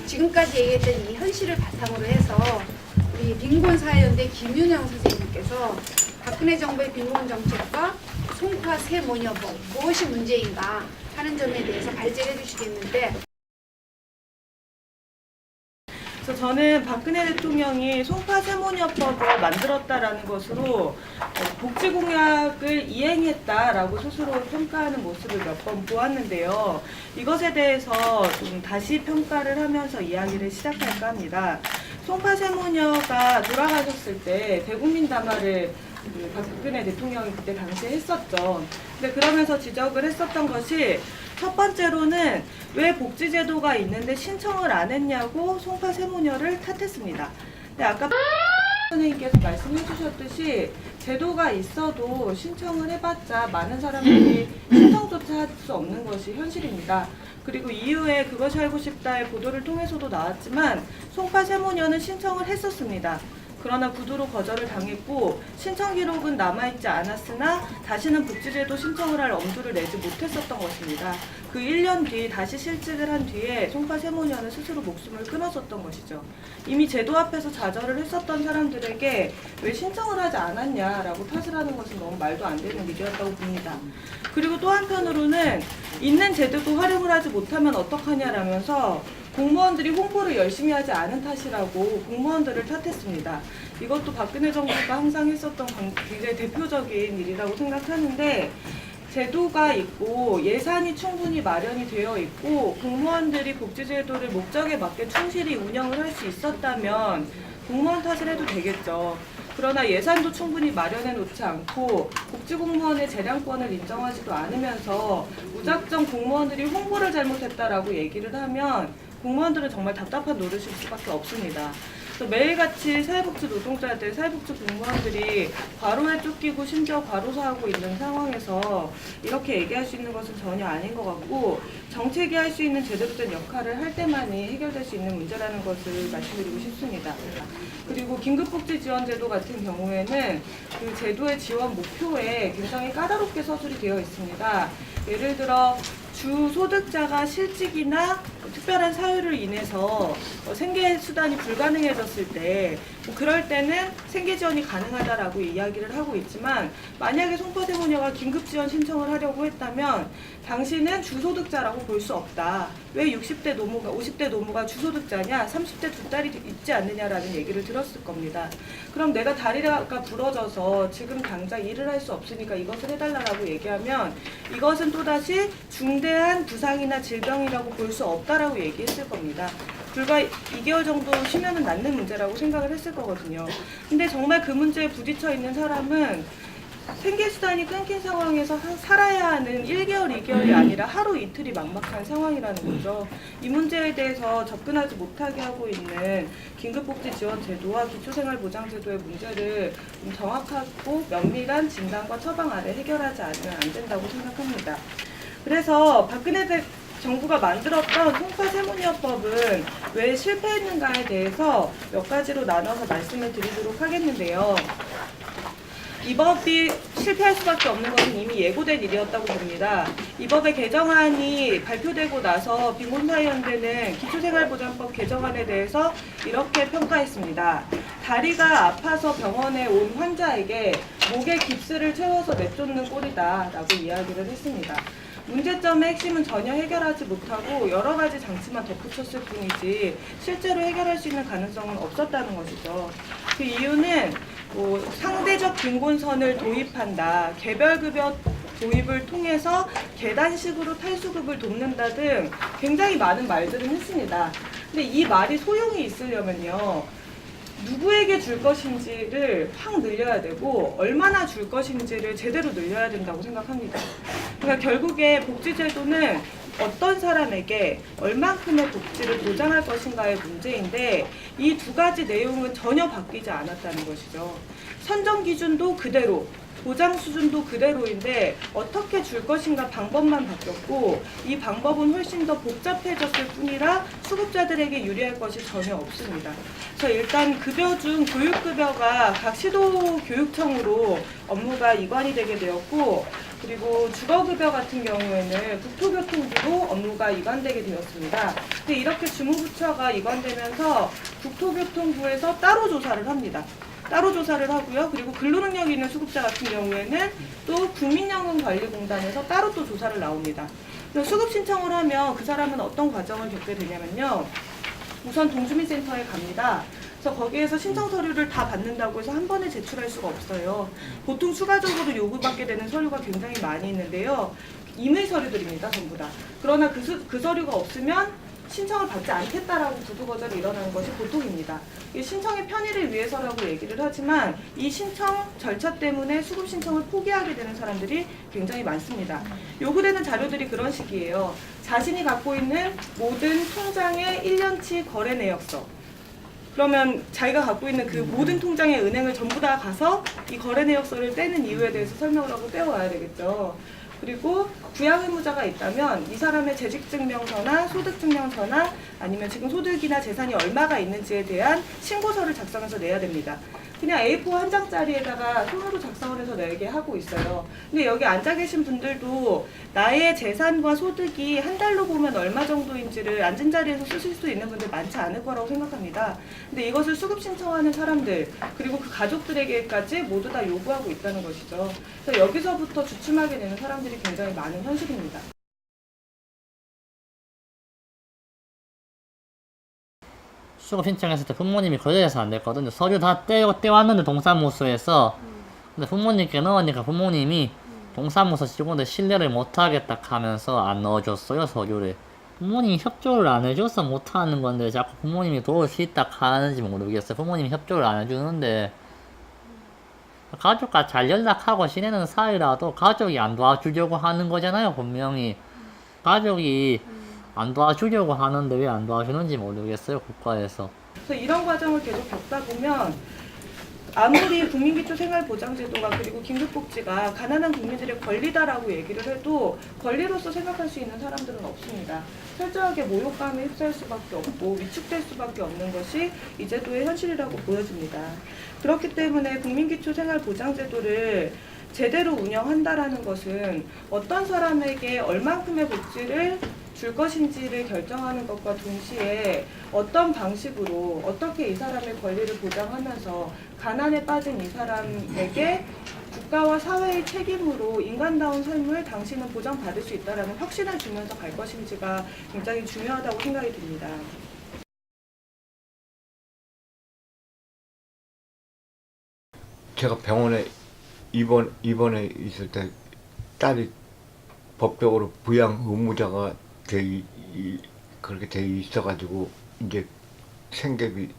지금까지 얘기했던 이 현실을 바탕으로 해서 우리 빈곤사회연대 김윤영 선생님께서 박근혜 정부의 빈곤 정책과 송파 세모녀법 무엇이 문제인가 하는 점에 대해서 발제해 주시겠는데, 저는 박근혜 대통령이 송파 세모녀법을 만들었다라는 것으로 복지공약을 이행했다라고 스스로 평가하는 모습을 몇 번 보았는데요. 이것에 대해서 좀 다시 평가를 하면서 이야기를 시작할까 합니다. 송파 세모녀가 돌아가셨을 때 대국민 담화를 박근혜 대통령이 그때 당시에 했었죠. 근데 그러면서 지적을 했었던 것이, 첫 번째로는 왜 복지제도가 있는데 신청을 안 했냐고 송파 세모녀를 탓했습니다. 근데 아까 선생님께서 말씀해 주셨듯이 제도가 있어도 신청을 해봤자 많은 사람들이 신청조차 할 수 없는 것이 현실입니다. 그리고 이후에 그것이 알고 싶다의 보도를 통해서도 나왔지만 송파 세모녀는 신청을 했었습니다. 그러나 부두로 거절을 당했고 신청 기록은 남아있지 않았으나 다시는 복지제도 신청을 할 엄두를 내지 못했었던 것입니다. 그 1년 뒤 다시 실직을 한 뒤에 송파 세모녀는 스스로 목숨을 끊었었던 것이죠. 이미 제도 앞에서 좌절을 했었던 사람들에게 왜 신청을 하지 않았냐라고 탓을 하는 것은 너무 말도 안 되는 일이었다고 봅니다. 그리고 또 한편으로는 있는 제도도 활용을 하지 못하면 어떡하냐라면서 공무원들이 홍보를 열심히 하지 않은 탓이라고 공무원들을 탓했습니다. 이것도 박근혜 정부가 항상 했었던 굉장히 대표적인 일이라고 생각하는데, 제도가 있고 예산이 충분히 마련이 되어 있고 공무원들이 복지제도를 목적에 맞게 충실히 운영을 할 수 있었다면 공무원 탓을 해도 되겠죠. 그러나 예산도 충분히 마련해 놓지 않고 복지공무원의 재량권을 인정하지도 않으면서 무작정 공무원들이 홍보를 잘못했다라고 얘기를 하면 공무원들은 정말 답답한 노릇일 수밖에 없습니다. 매일같이 사회복지 노동자들, 사회복지 공무원들이 과로에 쫓기고 심지어 과로사하고 있는 상황에서 이렇게 얘기할 수 있는 것은 전혀 아닌 것 같고, 정책이 할 수 있는 제대로 된 역할을 할 때만이 해결될 수 있는 문제라는 것을 말씀드리고 싶습니다. 그리고 긴급복지지원제도 같은 경우에는 그 제도의 지원 목표에 굉장히 까다롭게 서술이 되어 있습니다. 예를 들어 주소득자가 실직이나 특별한 사유로 인해서 생계수단이 불가능해졌을 때 그럴 때는 생계지원이 가능하다라고 이야기를 하고 있지만, 만약에 송파 세모녀가 긴급지원 신청을 하려고 했다면 당신은 주소득자라고 볼 수 없다. 왜 60대 노무가 50대 노무가 주소득자냐, 30대 두 딸이 있지 않느냐라는 얘기를 들었을 겁니다. 그럼 내가 다리가 부러져서 지금 당장 일을 할 수 없으니까 이것을 해달라고 얘기하면 이것은 또다시 중대한 부상이나 질병이라고 볼 수 없다라고 얘기했을 겁니다. 불과 2개월 정도 쉬면은 낫는 문제라고 생각을 했을 거거든요. 근데 정말 그 문제에 부딪혀 있는 사람은 생계수단이 끊긴 상황에서 살아야 하는 1개월, 2개월이 아니라 하루 이틀이 막막한 상황이라는 거죠. 이 문제에 대해서 접근하지 못하게 하고 있는 긴급복지지원제도와 기초생활보장제도의 문제를 좀 정확하고 면밀한 진단과 처방 아래 해결하지 않으면 안 된다고 생각합니다. 그래서 박근혜 정부가 만들었던 송파 세모녀법은 왜 실패했는가에 대해서 몇 가지로 나눠서 말씀을 드리도록 하겠는데요. 이 법이 실패할 수밖에 없는 것은 이미 예고된 일이었다고 봅니다. 이 법의 개정안이 발표되고 나서 빈곤사회연대는 기초생활보장법 개정안에 대해서 이렇게 평가했습니다. 다리가 아파서 병원에 온 환자에게 목에 깁스를 채워서 내쫓는 꼴이다 라고 이야기를 했습니다. 문제점의 핵심은 전혀 해결하지 못하고 여러 가지 장치만 덧붙였을 뿐이지 실제로 해결할 수 있는 가능성은 없었다는 것이죠. 그 이유는 상대적 빈곤선을 도입한다, 개별급여 도입을 통해서 계단식으로 탈수급을 돕는다 등 굉장히 많은 말들은 했습니다. 근데 이 말이 소용이 있으려면요, 누구에게 줄 것인지를 확 늘려야 되고 얼마나 줄 것인지를 제대로 늘려야 된다고 생각합니다. 그러니까 결국에 복지제도는 어떤 사람에게 얼만큼의 복지를 보장할 것인가의 문제인데, 이 두 가지 내용은 전혀 바뀌지 않았다는 것이죠. 선정 기준도 그대로, 보장 수준도 그대로인데 어떻게 줄 것인가 방법만 바뀌었고, 이 방법은 훨씬 더 복잡해졌을 뿐이라 수급자들에게 유리할 것이 전혀 없습니다. 그래서 일단 급여 중 교육급여가 각 시도교육청으로 업무가 이관이 되게 되었고, 그리고 주거급여 같은 경우에는 국토교통부로 업무가 이관되게 되었습니다. 근데 이렇게 주무부처가 이관되면서 국토교통부에서 따로 조사를 합니다. 따로 조사를 하고요. 그리고 근로능력이 있는 수급자 같은 경우에는 또 국민연금관리공단에서 따로 또 조사를 나옵니다. 그래서 수급 신청을 하면 그 사람은 어떤 과정을 겪게 되냐면요. 우선 동주민센터에 갑니다. 그래서 거기에서 신청 서류를 다 받는다고 해서 한 번에 제출할 수가 없어요. 보통 추가적으로 요구받게 되는 서류가 굉장히 많이 있는데요. 임의 서류들입니다, 전부 다. 그러나 그 서류가 없으면 신청을 받지 않겠다라고 구두거절이 일어나는 것이 보통입니다. 이 신청의 편의를 위해서라고 얘기를 하지만 이 신청 절차 때문에 수급 신청을 포기하게 되는 사람들이 굉장히 많습니다. 요구되는 자료들이 그런 식이에요. 자신이 갖고 있는 모든 통장의 1년치 거래 내역서. 그러면 자기가 갖고 있는 그 모든 통장의 은행을 전부 다 가서 이 거래 내역서를 떼는 이유에 대해서 설명을 하고 떼어와야 되겠죠. 그리고 부양 의무자가 있다면 이 사람의 재직증명서나 소득증명서나 아니면 지금 소득이나 재산이 얼마가 있는지에 대한 신고서를 작성해서 내야 됩니다. 그냥 A4 한 장짜리에다가 손으로 작성을 해서 내게 하고 있어요. 근데 여기 앉아 계신 분들도 나의 재산과 소득이 한 달로 보면 얼마 정도인지를 앉은 자리에서 쓰실 수 있는 분들 많지 않을 거라고 생각합니다. 근데 이것을 수급 신청하는 사람들 그리고 그 가족들에게까지 모두 다 요구하고 있다는 것이죠. 그래서 여기서부터 주춤하게 되는 사람들이 굉장히 많은 현실입니다. 수급 신청했을 때 부모님이 거절해서 안 됐거든요. 서류 다 떼왔는데 동사무소에서. 근데 부모님께 넣으니까 부모님이 동사무소 직원들 신뢰를 못하겠다 하면서 안 넣어줬어요, 서류를. 부모님이 협조를 안 해줘서 못하는 건데 자꾸 부모님이 도울 수 있다 하는지 모르겠어요. 부모님이 협조를 안 해주는데 가족과 잘 연락하고 지내는 사이라도 가족이 안 도와주려고 하는 거잖아요, 분명히. 가족이 안 도와주려고 하는데 왜 안 도와주는지 모르겠어요, 국가에서. 그래서 이런 과정을 계속 겪다 보면 아무리 국민기초생활보장제도가 그리고 긴급복지가 가난한 국민들의 권리다라고 얘기를 해도 권리로서 생각할 수 있는 사람들은 없습니다. 철저하게 모욕감에 휩싸일 수밖에 없고 위축될 수밖에 없는 것이 이 제도의 현실이라고 보여집니다. 그렇기 때문에 국민기초생활보장제도를 제대로 운영한다라는 것은 어떤 사람에게 얼만큼의 복지를 줄 것인지를 결정하는 것과 동시에 어떤 방식으로 어떻게 이 사람의 권리를 보장하면서 가난에 빠진 이 사람에게 국가와 사회의 책임으로 인간다운 삶을 당신은 보장받을 수 있다는 확신을 주면서 갈 것인지가 굉장히 중요하다고 생각이 듭니다. 제가 병원에 입원해 있을 때 딸이 법적으로 부양 의무자가 그렇게 돼 있어가지고 이제 생계비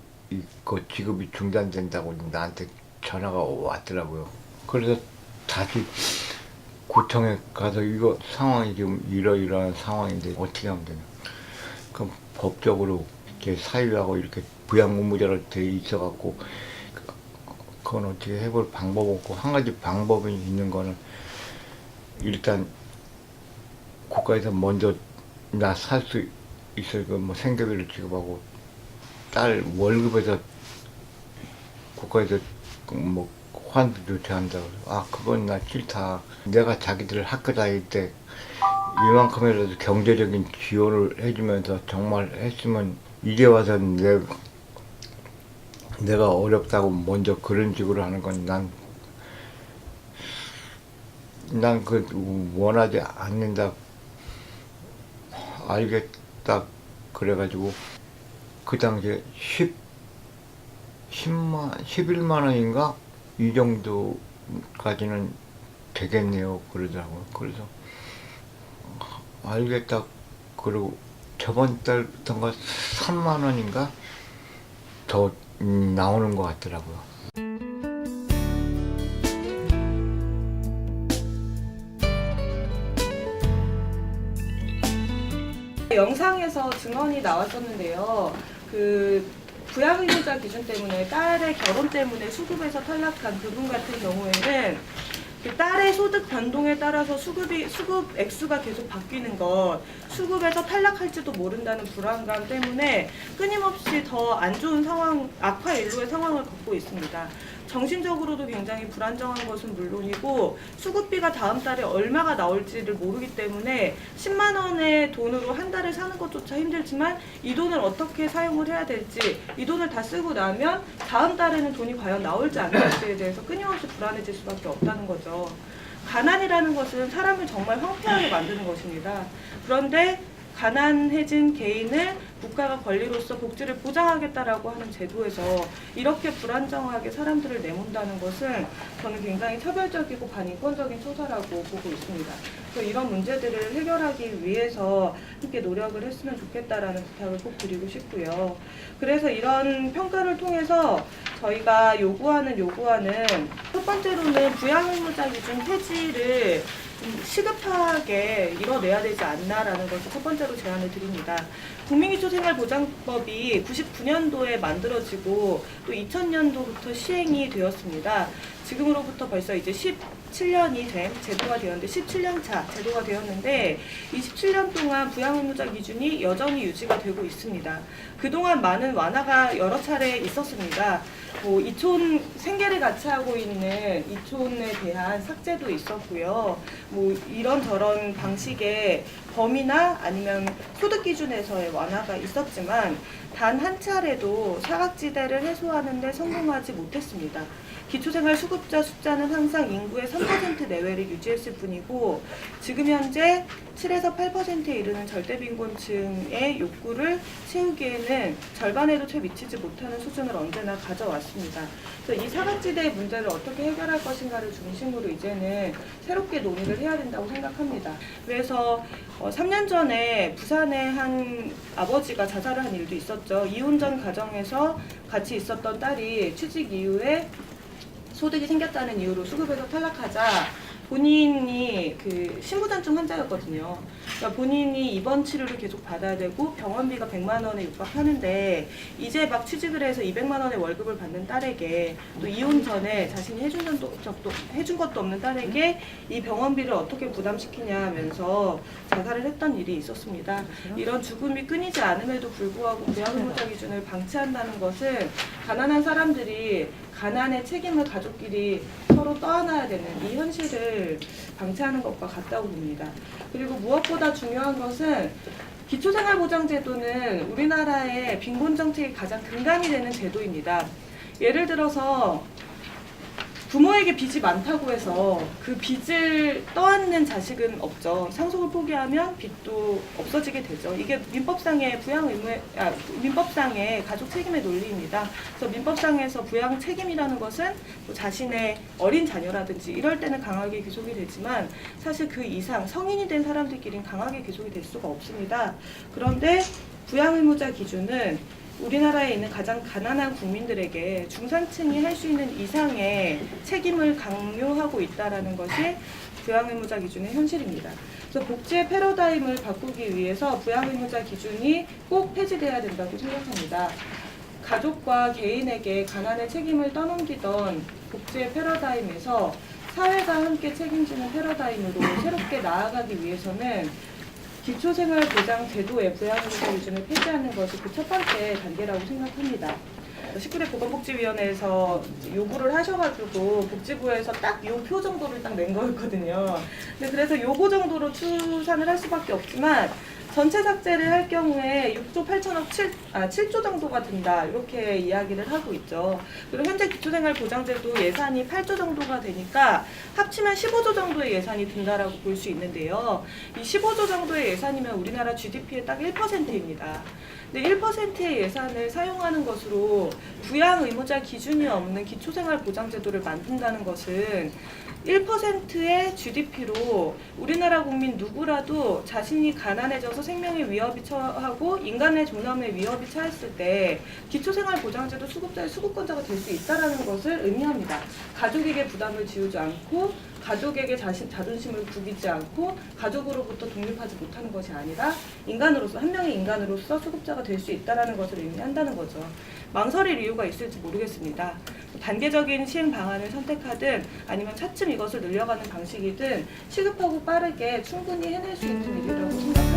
그 지급이 중단된다고 나한테 전화가 왔더라고요. 그래서 다시 구청에 가서 이거 상황이 지금 이러이러한 상황인데 어떻게 하면 되냐. 그럼 법적으로 이렇게 사유하고 이렇게 부양 의무자로 돼 있어갖고 그건 어떻게 해볼 방법 없고 한 가지 방법이 있는 거는 일단 국가에서 먼저 나 살 수 있어요. 그 뭐 생계비를 지급하고 딸 월급에서 국가에서 뭐 환수 조치한다고. 아 그건 나 싫다. 내가 자기들 학교 다닐 때 이만큼이라도 경제적인 지원을 해주면서 정말 했으면 이제 와서 내가 어렵다고 먼저 그런 식으로 하는 건 난 그 원하지 않는다. 알겠다. 그래가지고 그 당시에 11만 원인가? 이 정도까지는 되겠네요. 그러더라고요. 그래서 알겠다. 그리고 저번 달부터인가 3만 원인가? 더 나오는 것 같더라고요. 영상에서 증언이 나왔었는데요. 그 부양의무자 기준 때문에 딸의 결혼 때문에 수급에서 탈락한 그분 같은 경우에는 그 딸의 소득 변동에 따라서 수급 액수가 계속 바뀌는 것, 수급에서 탈락할지도 모른다는 불안감 때문에 끊임없이 더 안 좋은 상황, 악화 일로의 상황을 겪고 있습니다. 정신적으로도 굉장히 불안정한 것은 물론이고 수급비가 다음 달에 얼마가 나올지를 모르기 때문에 10만 원의 돈으로 한 달을 사는 것조차 힘들지만 이 돈을 어떻게 사용을 해야 될지, 이 돈을 다 쓰고 나면 다음 달에는 돈이 과연 나올지 안 나올지에 대해서 끊임없이 불안해질 수밖에 없다는 거죠. 가난이라는 것은 사람을 정말 황폐하게 만드는 것입니다. 그런데 가난해진 개인을 국가가 권리로서 복지를 보장하겠다라고 하는 제도에서 이렇게 불안정하게 사람들을 내몬다는 것은 저는 굉장히 차별적이고 반인권적인 처사라고 보고 있습니다. 그래서 이런 문제들을 해결하기 위해서 함께 노력을 했으면 좋겠다라는 부탁을 꼭 드리고 싶고요. 그래서 이런 평가를 통해서 저희가 요구하는 첫 번째로는 부양의무자 기준 폐지를 시급하게 이뤄내야 되지 않나라는 것을 첫 번째로 제안을 드립니다. 국민기초생활보장법이 99년도에 만들어지고 또 2000년도부터 시행이 되었습니다. 지금으로부터 벌써 이제 17년이 된 제도가 되었는데 17년 차 제도가 되었는데 27년 동안 부양의무자 기준이 여전히 유지가 되고 있습니다. 그동안 많은 완화가 여러 차례 있었습니다. 이촌 생계를 같이 하고 있는 이촌에 대한 삭제도 있었고요. 이런저런 방식의 범위나 아니면 소득 기준에서의 완화가 있었지만 단 한 차례도 사각지대를 해소하는 데 성공하지 못했습니다. 기초생활 수급자 숫자는 항상 인구의 3% 내외를 유지했을 뿐이고 지금 현재 7에서 8%에 이르는 절대빈곤층의 욕구를 채우기에는 절반에도 채 미치지 못하는 수준을 언제나 가져왔습니다. 그래서 이 사각지대의 문제를 어떻게 해결할 것인가를 중심으로 이제는 새롭게 논의를 해야 된다고 생각합니다. 그래서 3년 전에 부산에 한 아버지가 자살을 한 일도 있었죠. 이혼 전 가정에서 같이 있었던 딸이 취직 이후에 소득이 생겼다는 이유로 수급에서 탈락하자 본인이 신부전증 환자였거든요. 그러니까 본인이 입원 치료를 계속 받아야 되고 병원비가 100만 원에 육박하는데 이제 막 취직을 해서 200만 원의 월급을 받는 딸에게 또 이혼 전에 자신이 해준 것도 없는 딸에게 이 병원비를 어떻게 부담시키냐 하면서 자살을 했던 일이 있었습니다. 이런 죽음이 끊이지 않음에도 불구하고 부양의무자 기준을 방치한다는 것은 가난한 사람들이 가난의 책임을 가족끼리 서로 떠안아야 되는 이 현실을 방치하는 것과 같다고 봅니다. 그리고 무엇보다 중요한 것은 기초생활보장제도는 우리나라의 빈곤정책의 가장 근간이 되는 제도입니다. 예를 들어서 부모에게 빚이 많다고 해서 그 빚을 떠안는 자식은 없죠. 상속을 포기하면 빚도 없어지게 되죠. 이게 민법상의 가족 책임의 논리입니다. 그래서 민법상에서 부양 책임이라는 것은 뭐 자신의 어린 자녀라든지 이럴 때는 강하게 귀속이 되지만 사실 그 이상 성인이 된 사람들끼리는 강하게 귀속이 될 수가 없습니다. 그런데 부양의무자 기준은 우리나라에 있는 가장 가난한 국민들에게 중산층이 할 수 있는 이상의 책임을 강요하고 있다는 것이 부양의무자 기준의 현실입니다. 그래서 복지의 패러다임을 바꾸기 위해서 부양의무자 기준이 꼭 폐지돼야 된다고 생각합니다. 가족과 개인에게 가난의 책임을 떠넘기던 복지의 패러다임에서 사회가 함께 책임지는 패러다임으로 새롭게 나아가기 위해서는 기초생활보장제도의 부양의무자 기준을 폐지하는 것이 그 첫 번째 단계라고 생각합니다. 19대 보건복지위원회에서 요구를 하셔가지고 복지부에서 딱 요 표 정도를 딱 낸 거였거든요. 그래서 요거 정도로 추산을 할 수밖에 없지만 전체 삭제를 할 경우에 6조 8천억 7조 정도가 든다 이렇게 이야기를 하고 있죠. 그리고 현재 기초생활보장제도 예산이 8조 정도가 되니까 합치면 15조 정도의 예산이 든다라고 볼 수 있는데요. 이 15조 정도의 예산이면 우리나라 GDP의 딱 1%입니다. 근데 1%의 예산을 사용하는 것으로 부양의무자 기준이 없는 기초생활보장제도를 만든다는 것은 1%의 GDP로 우리나라 국민 누구라도 자신이 가난해져서 생명의 위협이 처하고 인간의 존엄의 위협이 처했을 때 기초생활보장제도 수급자의 수급권자가 될 수 있다는 것을 의미합니다. 가족에게 부담을 지우지 않고 가족에게 자존심을 구기지 않고 가족으로부터 독립하지 못하는 것이 아니라 인간으로서, 한 명의 인간으로서 수급자가 될 수 있다는 것을 의미한다는 거죠. 망설일 이유가 있을지 모르겠습니다. 단계적인 시행 방안을 선택하든 아니면 차츰 이것을 늘려가는 방식이든 시급하고 빠르게 충분히 해낼 수 있는 일이라고 생각합니다.